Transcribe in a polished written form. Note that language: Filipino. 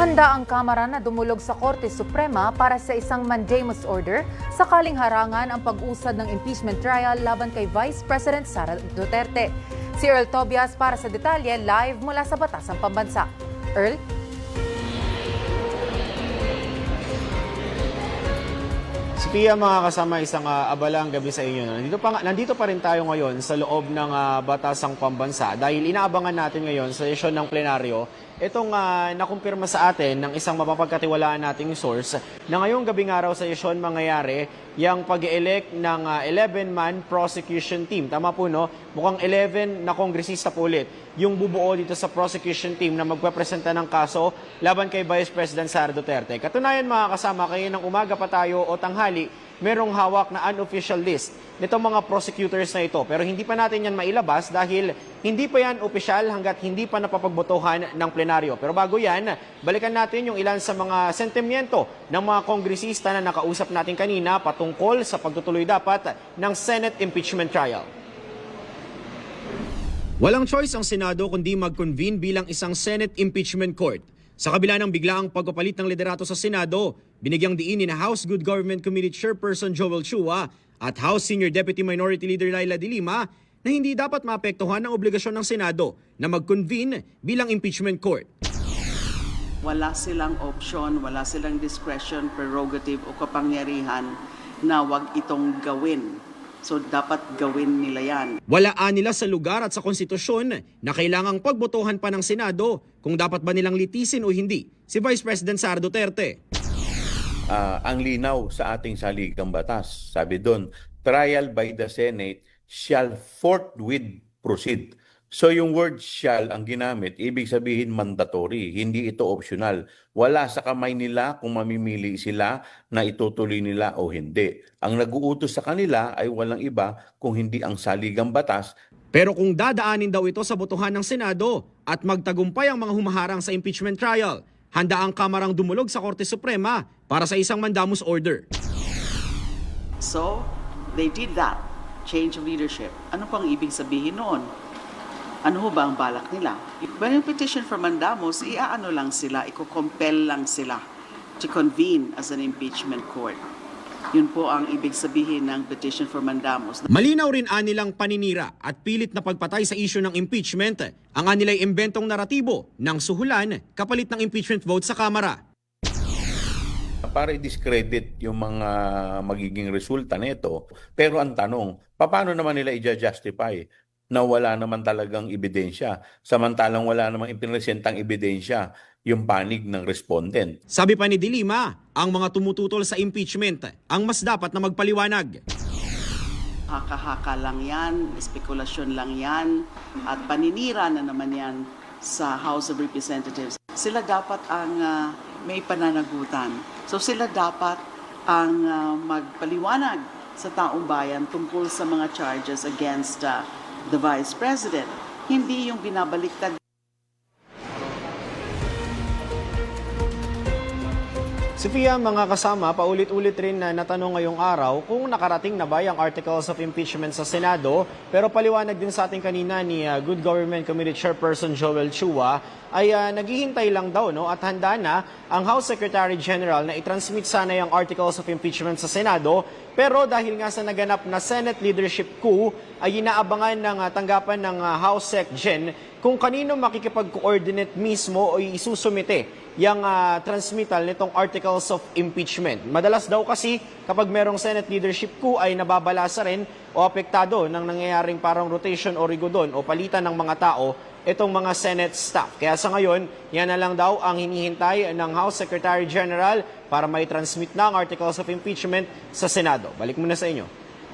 Handa ang Kamara na dumulog sa Korte Suprema para sa isang mandamus order sakaling harangan ang pag-usad ng impeachment trial laban kay Vice President Sara Duterte. Si Earl Tobias para sa detalye live mula sa Batasang Pambansa. Earl? Pia, mga kasama, isang abalang gabi sa inyo. Nandito pa rin tayo ngayon sa loob ng Batasang Pambansa dahil inaabangan natin ngayon sa sesyon ng plenaryo itong nakumpirma sa atin ng isang mapapagkatiwalaan nating source na ngayong gabing araw sa sesyon mangyayari yung pag-elect ng 11-man prosecution team. Tama po, no? Mukhang 11 na kongresista po ulit yung bubuo dito sa prosecution team na magpapresenta ng kaso laban kay Vice President Sara Duterte. Katunayan, mga kasama, kayo ng umaga pa tayo o tanghali, merong hawak na unofficial list nitong mga prosecutors na ito. Pero hindi pa natin yan mailabas dahil hindi pa yan opisyal hanggat hindi pa napapagbotohan ng plenaryo. Pero bago yan, balikan natin yung ilan sa mga sentimiento ng mga kongresista na nakausap natin kanina patungkol sa pagtutuloy dapat ng Senate impeachment trial. Walang choice ang Senado kundi mag-convene bilang isang Senate impeachment court. Sa kabila ng biglaang pagpapalit ng liderato sa Senado, binigyang diin ni House Good Government Committee Chairperson Joel Chua at House Senior Deputy Minority Leader Laila De Lima na hindi dapat maapektuhan ang obligasyon ng Senado na mag-convene bilang impeachment court. Wala silang option, wala silang discretion, prerogative o kapangyarihan na wag itong gawin. So dapat gawin nila yan. Walaan nila sa lugar at sa konstitusyon na kailangang pagbotohan pa ng Senado kung dapat ba nilang litisin o hindi si Vice President Sara Duterte. Ang linaw sa ating saligang batas, sabi doon, trial by the Senate shall forthwith proceed. So yung word shall ang ginamit, ibig sabihin mandatory, hindi ito optional. Wala sa kamay nila kung mamimili sila na itutuloy nila o hindi. Ang nag-uutos sa kanila ay walang iba kung hindi ang saligang batas. Pero kung dadaanin daw ito sa botohan ng Senado at magtagumpay ang mga humaharang sa impeachment trial, handa ang Kamarang dumulog sa Korte Suprema para sa isang mandamus order. So, they did that. Change of leadership. Ano pang ibig sabihin noon? Ano ho ba ang balak nila? When yung petition for mandamus, iaano lang sila, iko-compel lang sila to convene as an impeachment court. Yun po ang ibig sabihin ng petition for mandamus. Malinaw rin anilang paninira at pilit na pagpatay sa isyu ng impeachment ang anilay imbentong naratibo ng suhulan kapalit ng impeachment vote sa Kamara. Para i-discredit yung mga magiging resulta nito. Pero ang tanong, paano naman nila i-justify na wala naman talagang ebidensya, samantalang wala namang ipinresentang ebidensya yung panig ng respondent. Sabi pa ni De Lima, ang mga tumututol sa impeachment ang mas dapat na magpaliwanag. Haka-haka lang yan, spekulasyon lang yan, at paninira na naman yan sa House of Representatives. Sila dapat ang may pananagutan. So sila dapat ang magpaliwanag sa taong bayan tungkol sa mga charges against the Vice President. Hindi yung binabaliktad. Sophia, mga kasama, paulit-ulit rin na natanong ngayong araw kung nakarating na ba yung articles of impeachment sa Senado. Pero paliwanag din sa ating kanina ni Good Government Committee Chairperson Joel Chua ay naghihintay lang daw, no, at handa na ang House Secretary General na i-transmit sana yung articles of impeachment sa Senado. Pero dahil nga sa naganap na Senate leadership coup ay inaabangan ng tanggapan ng House Sec Gen kung kanino makikipag-coordinate mismo o isusumite yung transmittal nitong articles of impeachment. Madalas daw kasi kapag merong Senate leadership coup ay nababalasa rin o apektado ng nangyayaring parang rotation o rigodon o palitan ng mga tao itong mga Senate staff. Kaya sa ngayon, yan na lang daw ang hinihintay ng House Secretary General para may transmit na ang articles of impeachment sa Senado. Balik muna sa inyo.